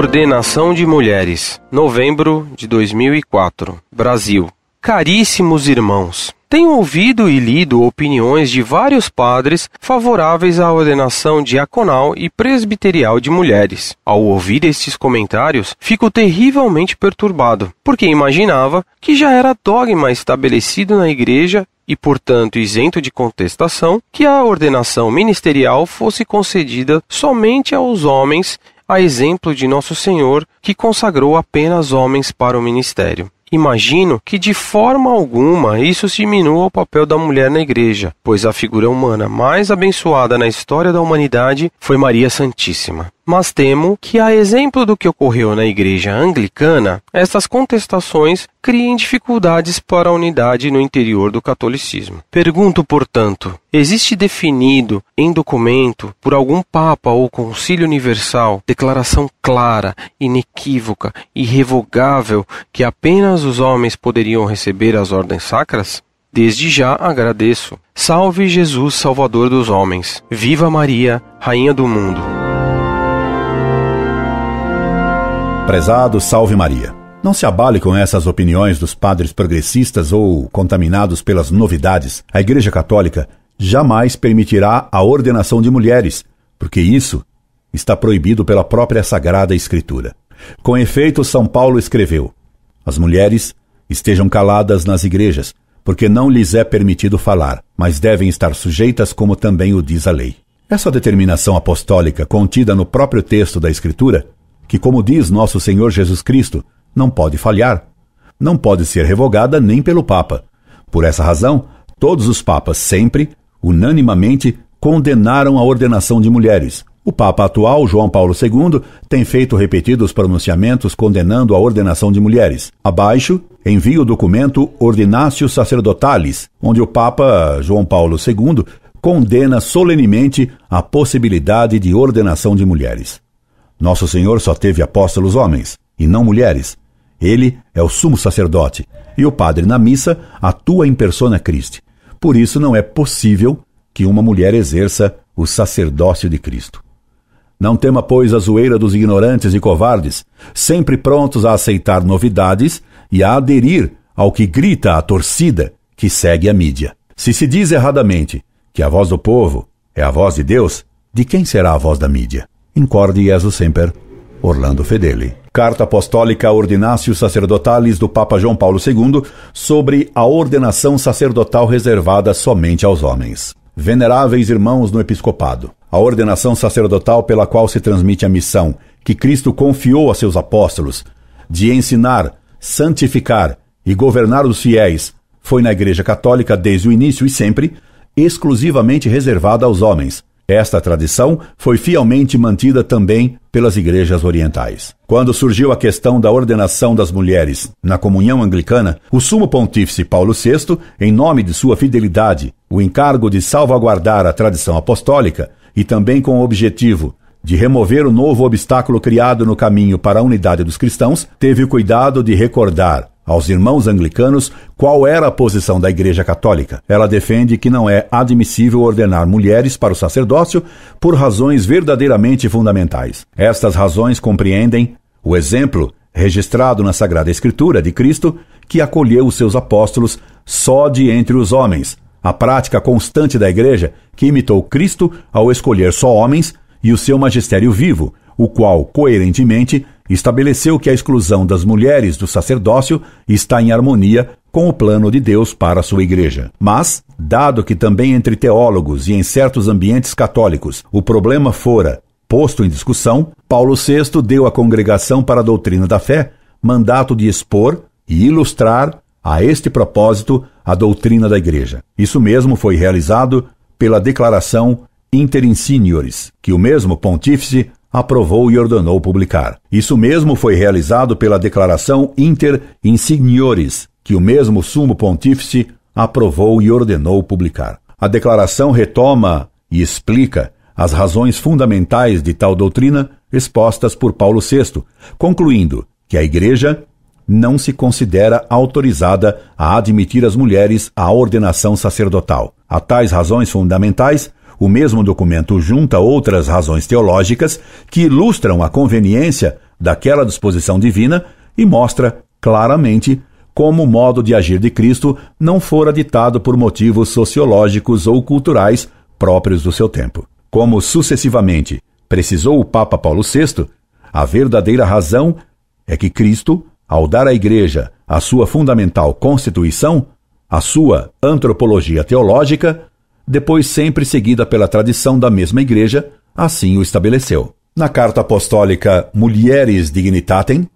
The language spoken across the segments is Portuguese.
Ordenação de mulheres, novembro de 2004, Brasil. Caríssimos irmãos, tenho ouvido e lido opiniões de vários padres favoráveis à ordenação diaconal e presbiterial de mulheres. Ao ouvir estes comentários, fico terrivelmente perturbado, porque imaginava que já era dogma estabelecido na Igreja e, portanto, isento de contestação, que a ordenação ministerial fosse concedida somente aos homens, a exemplo de Nosso Senhor, que consagrou apenas homens para o ministério. Imagino que de forma alguma isso diminua o papel da mulher na Igreja, pois a figura humana mais abençoada na história da humanidade foi Maria Santíssima. Mas temo que, a exemplo do que ocorreu na Igreja Anglicana, estas contestações criem dificuldades para a unidade no interior do catolicismo. Pergunto, portanto, existe definido em documento, por algum Papa ou Concílio Universal, declaração clara, inequívoca, irrevogável que apenas os homens poderiam receber as ordens sacras? Desde já agradeço. Salve Jesus, Salvador dos homens. Viva Maria, Rainha do mundo. Prezado Salve Maria. Não se abale com essas opiniões dos padres progressistas ou contaminados pelas novidades. A Igreja Católica jamais permitirá a ordenação de mulheres, porque isso está proibido pela própria Sagrada Escritura. Com efeito, São Paulo escreveu: as mulheres estejam caladas nas igrejas, porque não lhes é permitido falar, mas devem estar sujeitas como também o diz a lei. Essa determinação apostólica contida no próprio texto da Escritura, que, como diz nosso Senhor Jesus Cristo, não pode falhar, não pode ser revogada nem pelo Papa. Por essa razão, todos os papas sempre, unanimamente, condenaram a ordenação de mulheres. O Papa atual, João Paulo II, tem feito repetidos pronunciamentos condenando a ordenação de mulheres. Abaixo, envio o documento Ordinatio Sacerdotalis, onde o Papa João Paulo II condena solenemente a possibilidade de ordenação de mulheres. Nosso Senhor só teve apóstolos homens, e não mulheres. Ele é o sumo sacerdote, e o padre na missa atua em persona Christi. Por isso não é possível que uma mulher exerça o sacerdócio de Cristo. Não tema, pois, a zoeira dos ignorantes e covardes, sempre prontos a aceitar novidades e a aderir ao que grita a torcida que segue a mídia. Se se diz erradamente que a voz do povo é a voz de Deus, de quem será a voz da mídia? Incorde Jesus Semper, Orlando Fedeli. Carta Apostólica Ordinatio Sacerdotalis do Papa João Paulo II sobre a ordenação sacerdotal reservada somente aos homens. Veneráveis irmãos no episcopado, a ordenação sacerdotal pela qual se transmite a missão que Cristo confiou a seus apóstolos de ensinar, santificar e governar os fiéis foi na Igreja Católica desde o início e sempre exclusivamente reservada aos homens. Esta tradição foi fielmente mantida também pelas igrejas orientais. Quando surgiu a questão da ordenação das mulheres na comunhão anglicana, o sumo pontífice Paulo VI, em nome de sua fidelidade, o encargo de salvaguardar a tradição apostólica e também com o objetivo de remover o novo obstáculo criado no caminho para a unidade dos cristãos, teve o cuidado de recordar aos irmãos anglicanos qual era a posição da Igreja Católica. Ela defende que não é admissível ordenar mulheres para o sacerdócio por razões verdadeiramente fundamentais. Estas razões compreendem o exemplo registrado na Sagrada Escritura de Cristo, que acolheu os seus apóstolos só de entre os homens, a prática constante da Igreja, que imitou Cristo ao escolher só homens, e o seu magistério vivo, o qual, coerentemente, estabeleceu que a exclusão das mulheres do sacerdócio está em harmonia com o plano de Deus para a sua Igreja. Mas, dado que também entre teólogos e em certos ambientes católicos o problema fora posto em discussão, Paulo VI deu à Congregação para a Doutrina da Fé mandato de expor e ilustrar a este propósito a doutrina da Igreja. Isso mesmo foi realizado pela Declaração Inter Insigniores, que o mesmo pontífice aprovou e ordenou publicar. Isso mesmo foi realizado pela Declaração Inter Insigniores, que o mesmo sumo pontífice aprovou e ordenou publicar. A declaração retoma e explica as razões fundamentais de tal doutrina expostas por Paulo VI, concluindo que a Igreja não se considera autorizada a admitir as mulheres à ordenação sacerdotal. A tais razões fundamentais, o mesmo documento junta outras razões teológicas que ilustram a conveniência daquela disposição divina e mostra claramente como o modo de agir de Cristo não fora ditado por motivos sociológicos ou culturais próprios do seu tempo. Como sucessivamente precisou o Papa Paulo VI, a verdadeira razão é que Cristo, ao dar à Igreja a sua fundamental constituição, a sua antropologia teológica, depois sempre seguida pela tradição da mesma Igreja, assim o estabeleceu. Na carta apostólica Mulieris Dignitatem,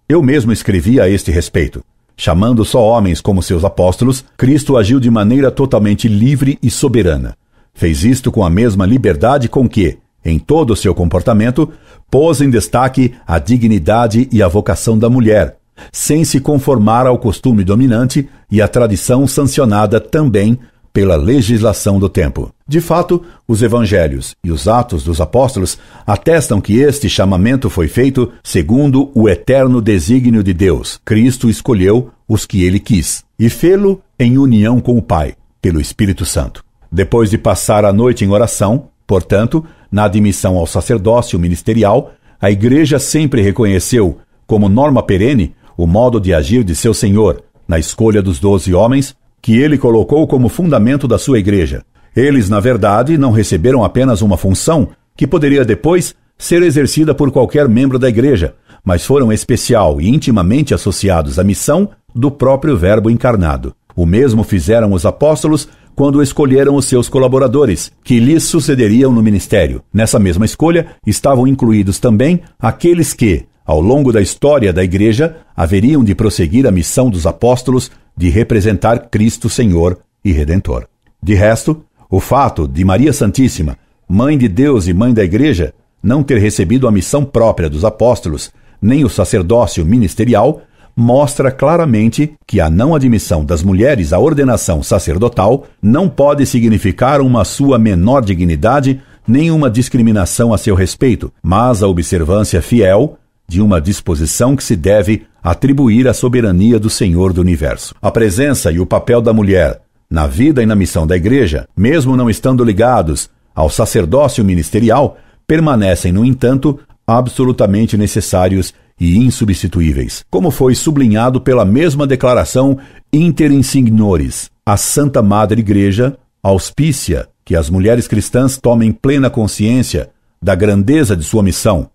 eu mesmo escrevi a este respeito. Chamando só homens como seus apóstolos, Cristo agiu de maneira totalmente livre e soberana. Fez isto com a mesma liberdade com que, em todo o seu comportamento, pôs em destaque a dignidade e a vocação da mulher, sem se conformar ao costume dominante e à tradição sancionada também pela legislação do tempo. De fato, os evangelhos e os atos dos apóstolos atestam que este chamamento foi feito segundo o eterno desígnio de Deus. Cristo escolheu os que ele quis e fê-lo em união com o Pai, pelo Espírito Santo. Depois de passar a noite em oração, portanto, na admissão ao sacerdócio ministerial, a Igreja sempre reconheceu como norma perene o modo de agir de seu Senhor na escolha dos 12 homens que ele colocou como fundamento da sua Igreja. Eles, na verdade, não receberam apenas uma função que poderia depois ser exercida por qualquer membro da Igreja, mas foram especial e intimamente associados à missão do próprio Verbo encarnado. O mesmo fizeram os apóstolos quando escolheram os seus colaboradores, que lhes sucederiam no ministério. Nessa mesma escolha estavam incluídos também aqueles que, ao longo da história da Igreja, haveriam de prosseguir a missão dos apóstolos de representar Cristo Senhor e Redentor. De resto, o fato de Maria Santíssima, Mãe de Deus e Mãe da Igreja, não ter recebido a missão própria dos apóstolos, nem o sacerdócio ministerial, mostra claramente que a não admissão das mulheres à ordenação sacerdotal não pode significar uma sua menor dignidade, nem uma discriminação a seu respeito, mas a observância fiel de uma disposição que se deve atribuir à soberania do Senhor do Universo. A presença e o papel da mulher na vida e na missão da Igreja, mesmo não estando ligados ao sacerdócio ministerial, permanecem, no entanto, absolutamente necessários e insubstituíveis, como foi sublinhado pela mesma declaração Inter Insignores. A Santa Madre Igreja auspicia que as mulheres cristãs tomem plena consciência da grandeza de sua missão.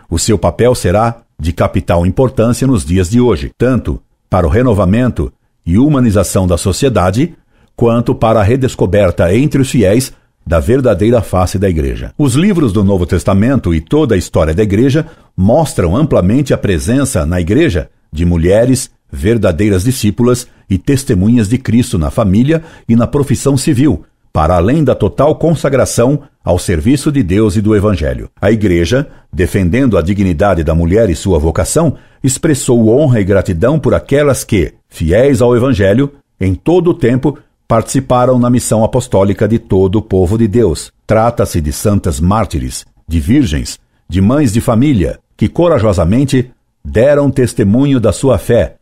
O seu papel será de capital importância nos dias de hoje, tanto para o renovamento e humanização da sociedade, quanto para a redescoberta entre os fiéis da verdadeira face da Igreja. Os livros do Novo Testamento e toda a história da Igreja mostram amplamente a presença na Igreja de mulheres, verdadeiras discípulas e testemunhas de Cristo na família e na profissão civil, para além da total consagração ao serviço de Deus e do Evangelho. A Igreja, defendendo a dignidade da mulher e sua vocação, expressou honra e gratidão por aquelas que, fiéis ao Evangelho, em todo o tempo, participaram na missão apostólica de todo o povo de Deus. Trata-se de santas mártires, de virgens, de mães de família, que corajosamente deram testemunho da sua fé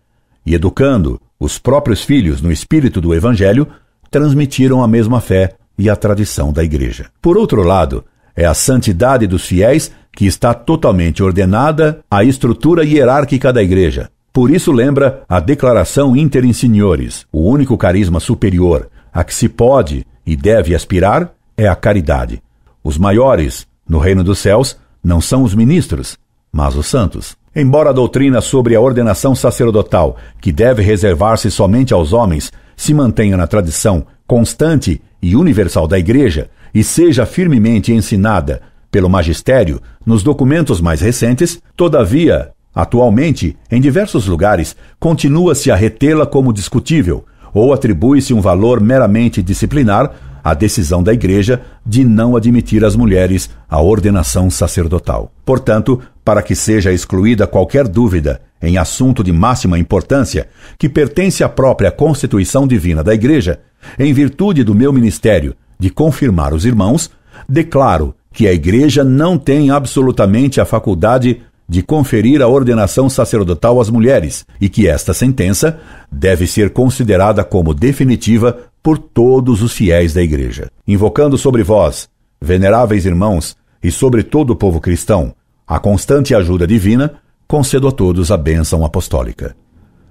e, educando os próprios filhos no espírito do Evangelho, transmitiram a mesma fé e a tradição da Igreja. Por outro lado, é a santidade dos fiéis que está totalmente ordenada à estrutura hierárquica da Igreja. Por isso lembra a declaração Inter Insignores, o único carisma superior a que se pode e deve aspirar é a caridade. Os maiores no reino dos céus não são os ministros, mas os santos. Embora a doutrina sobre a ordenação sacerdotal, que deve reservar-se somente aos homens, se mantenha na tradição constante e universal da Igreja e seja firmemente ensinada pelo magistério nos documentos mais recentes, todavia, atualmente, em diversos lugares, continua-se a retê-la como discutível, ou atribui-se um valor meramente disciplinar à decisão da Igreja de não admitir as mulheres à ordenação sacerdotal. Portanto, para que seja excluída qualquer dúvida em assunto de máxima importância que pertence à própria Constituição Divina da Igreja, em virtude do meu ministério de confirmar os irmãos, declaro que a Igreja não tem absolutamente a faculdade de conferir a ordenação sacerdotal às mulheres e que esta sentença deve ser considerada como definitiva por todos os fiéis da Igreja. Invocando sobre vós, veneráveis irmãos, e sobre todo o povo cristão, a constante ajuda divina, concedo a todos a bênção apostólica.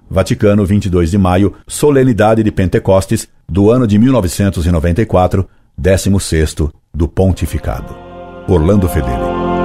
Vaticano, 22 de maio, solenidade de Pentecostes, do ano de 1994, 16º do pontificado. Orlando Fedeli.